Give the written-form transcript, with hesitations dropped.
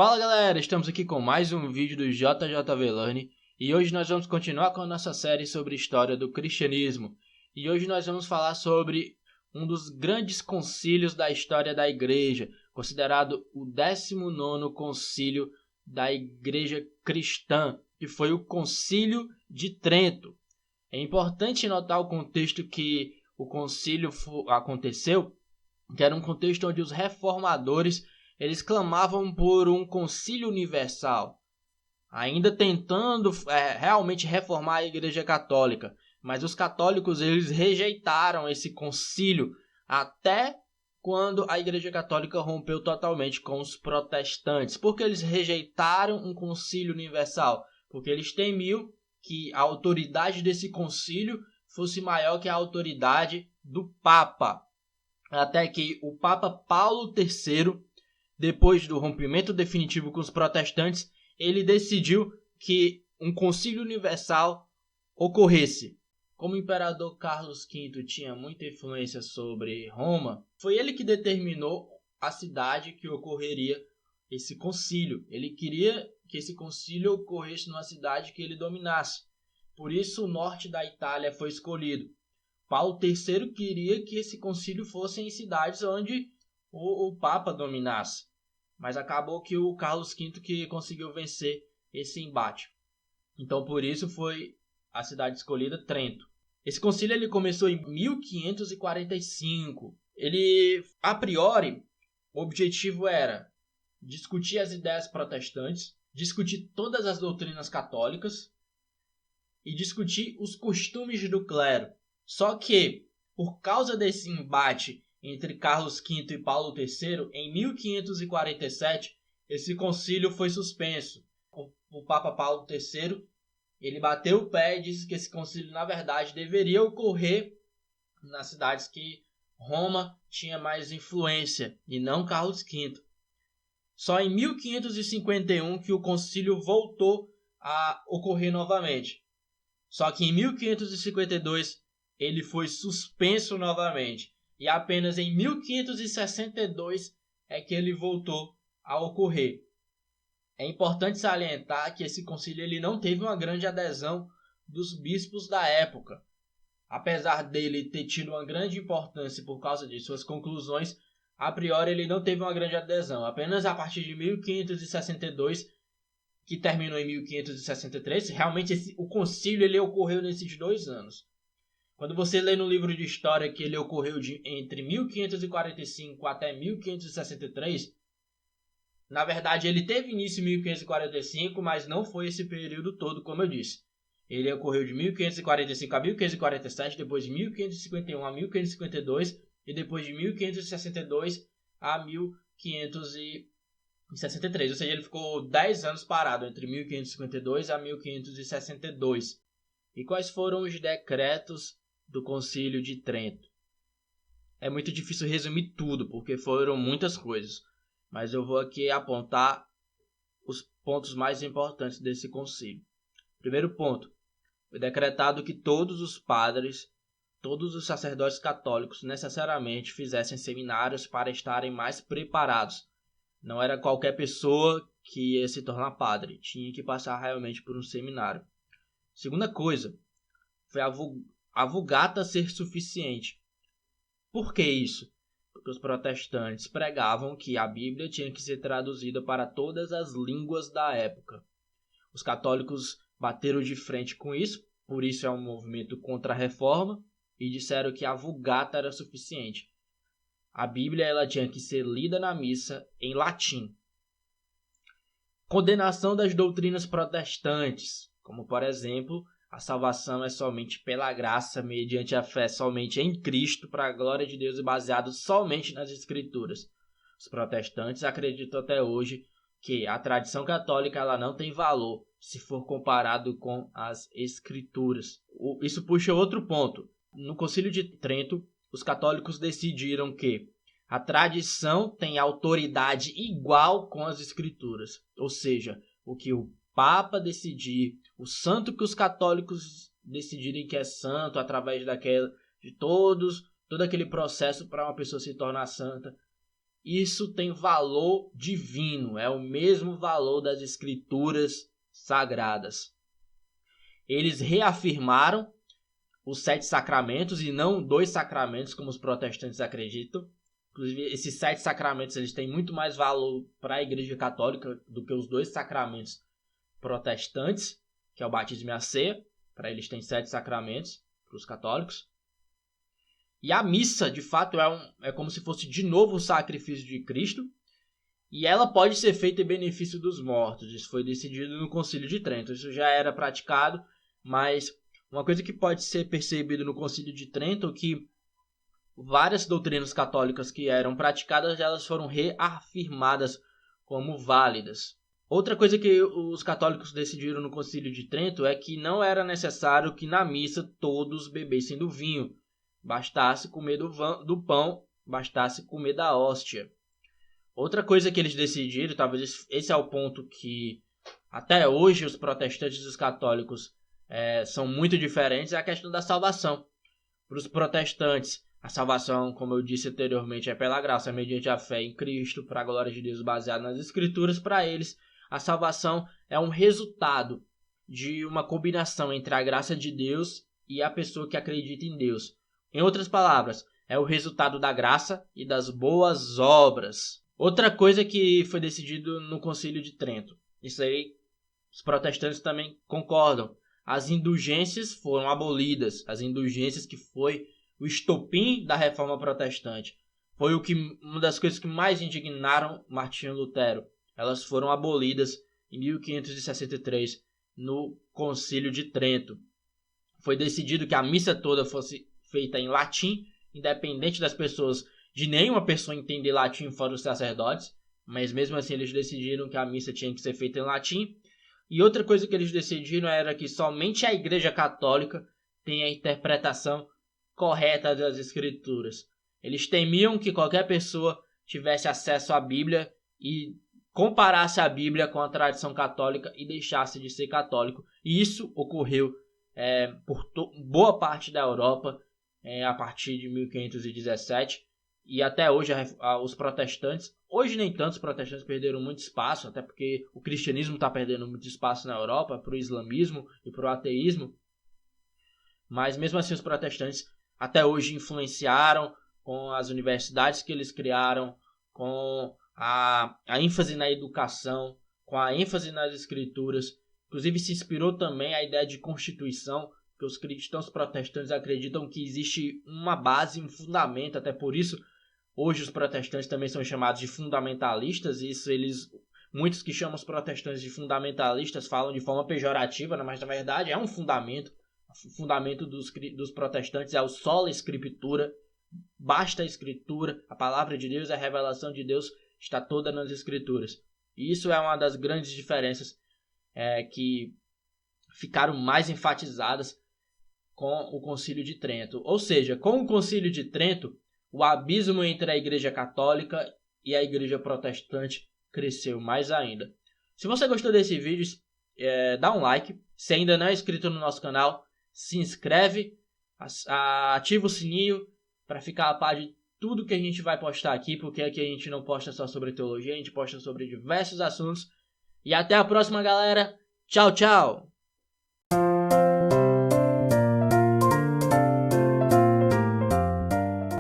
Fala galera, estamos aqui com mais um vídeo do JJ Velani e hoje nós vamos continuar com a nossa série sobre história do cristianismo. E hoje nós vamos falar sobre um dos grandes concílios da história da igreja, considerado o 19º concílio da igreja cristã, que foi o Concílio de Trento. É importante notar o contexto que o concílio aconteceu, que era um contexto onde os reformadores eles clamavam por um concílio universal, ainda tentando realmente reformar a Igreja Católica. Mas os católicos eles rejeitaram esse concílio até quando a Igreja Católica rompeu totalmente com os protestantes. Por que eles rejeitaram um concílio universal? Porque eles temiam que a autoridade desse concílio fosse maior que a autoridade do Papa. Até que o Papa Paulo III, depois do rompimento definitivo com os protestantes, ele decidiu que um concílio universal ocorresse. Como o imperador Carlos V tinha muita influência sobre Roma, foi ele que determinou a cidade que ocorreria esse concílio. Ele queria que esse concílio ocorresse numa cidade que ele dominasse. Por isso o norte da Itália foi escolhido. Paulo III queria que esse concílio fosse em cidades onde o Papa dominasse. Mas acabou que o Carlos V que conseguiu vencer esse embate. Então por isso foi a cidade escolhida, Trento. Esse concílio ele começou em 1545. Ele, a priori, o objetivo era discutir as ideias protestantes, discutir todas as doutrinas católicas e discutir os costumes do clero. Só que, por causa desse embate entre Carlos V e Paulo III, em 1547, esse concílio foi suspenso. O Papa Paulo III ele bateu o pé e disse que esse concílio, na verdade, deveria ocorrer nas cidades que Roma tinha mais influência, e não Carlos V. Só em 1551 que o concílio voltou a ocorrer novamente. Só que em 1552 ele foi suspenso novamente. E apenas em 1562 é que ele voltou a ocorrer. É importante salientar que esse concílio ele não teve uma grande adesão dos bispos da época. Apesar dele ter tido uma grande importância por causa de suas conclusões, a priori ele não teve uma grande adesão. Apenas a partir de 1562, que terminou em 1563, realmente o concílio ele ocorreu nesses 2 anos. Quando você lê no livro de história que ele ocorreu entre 1545 até 1563, na verdade ele teve início em 1545, mas não foi esse período todo, como eu disse. Ele ocorreu de 1545 a 1547, depois de 1551 a 1552 e depois de 1562 a 1563. Ou seja, ele ficou 10 anos parado entre 1552 a 1562. E quais foram os decretos do Concílio de Trento? É muito difícil resumir tudo, porque foram muitas coisas. Mas eu vou aqui apontar os pontos mais importantes desse concílio. Primeiro ponto. Foi decretado que todos os padres, todos os sacerdotes católicos necessariamente fizessem seminários para estarem mais preparados. Não era qualquer pessoa que ia se tornar padre. Tinha que passar realmente por um seminário. Segunda coisa. Foi a Vulgata ser suficiente. Por que isso? Porque os protestantes pregavam que a Bíblia tinha que ser traduzida para todas as línguas da época. Os católicos bateram de frente com isso, por isso é um movimento contra a reforma, e disseram que a Vulgata era suficiente. A Bíblia ela tinha que ser lida na missa em latim. Condenação das doutrinas protestantes, como por exemplo, a salvação é somente pela graça, mediante a fé somente em Cristo, para a glória de Deus e baseado somente nas Escrituras. Os protestantes acreditam até hoje que a tradição católica ela não tem valor se for comparado com as Escrituras. Isso puxa outro ponto. No Concílio de Trento, os católicos decidiram que a tradição tem autoridade igual com as Escrituras. Ou seja, o que o Papa decidir, o santo que os católicos decidirem que é santo, através todo aquele processo para uma pessoa se tornar santa, isso tem valor divino, é o mesmo valor das escrituras sagradas. Eles reafirmaram os 7 sacramentos e não 2 sacramentos como os protestantes acreditam. Inclusive, esses 7 sacramentos eles têm muito mais valor para a Igreja Católica do que os 2 sacramentos protestantes, que é o batismo e a ceia. Para eles tem 7 sacramentos, para os católicos. E a missa, de fato, é como se fosse de novo o sacrifício de Cristo. E ela pode ser feita em benefício dos mortos. Isso foi decidido no Concílio de Trento. Isso já era praticado, mas uma coisa que pode ser percebida no Concílio de Trento é que várias doutrinas católicas que eram praticadas, elas foram reafirmadas como válidas. Outra coisa que os católicos decidiram no Concílio de Trento é que não era necessário que na missa todos bebessem do vinho. Bastasse comer do pão, bastasse comer da hóstia. Outra coisa que eles decidiram, talvez esse é o ponto que até hoje os protestantes e os católicos são muito diferentes, é a questão da salvação. Para os protestantes, a salvação, como eu disse anteriormente, é pela graça, mediante a fé em Cristo, para a glória de Deus, baseado nas Escrituras. Para eles, a salvação é um resultado de uma combinação entre a graça de Deus e a pessoa que acredita em Deus. Em outras palavras, é o resultado da graça e das boas obras. Outra coisa que foi decidido no Concílio de Trento, isso aí os protestantes também concordam. As indulgências foram abolidas. As indulgências que foi o estopim da reforma protestante. Foi uma das coisas que mais indignaram Martinho Lutero. Elas foram abolidas em 1563 no Concílio de Trento. Foi decidido que a missa toda fosse feita em latim, independente das pessoas, de nenhuma pessoa entender latim fora os sacerdotes, mas mesmo assim eles decidiram que a missa tinha que ser feita em latim. E outra coisa que eles decidiram era que somente a Igreja Católica tem a interpretação correta das Escrituras. Eles temiam que qualquer pessoa tivesse acesso à Bíblia e comparasse a Bíblia com a tradição católica e deixasse de ser católico. E isso ocorreu por boa parte da Europa a partir de 1517. E até hoje os protestantes, hoje nem tanto, os protestantes perderam muito espaço, até porque o cristianismo está perdendo muito espaço na Europa para o islamismo e para o ateísmo. Mas mesmo assim os protestantes até hoje influenciaram com as universidades que eles criaram, com a ênfase na educação, com a ênfase nas escrituras. Inclusive se inspirou também a ideia de constituição, que os cristãos protestantes acreditam que existe uma base, um fundamento, até por isso hoje os protestantes também são chamados de fundamentalistas. Muitos que chamam os protestantes de fundamentalistas falam de forma pejorativa, mas na verdade é um fundamento. O fundamento dos protestantes é o sola scriptura, basta a escritura, a palavra de Deus, a revelação de Deus está toda nas escrituras. E isso é uma das grandes diferenças que ficaram mais enfatizadas com o Concílio de Trento. Ou seja, com o Concílio de Trento, o abismo entre a Igreja Católica e a Igreja Protestante cresceu mais ainda. Se você gostou desse vídeo, dá um like. Se ainda não é inscrito no nosso canal, se inscreve, ativa o sininho para ficar a par de tudo que a gente vai postar aqui, porque aqui a gente não posta só sobre teologia, a gente posta sobre diversos assuntos. E até a próxima, galera. Tchau, tchau!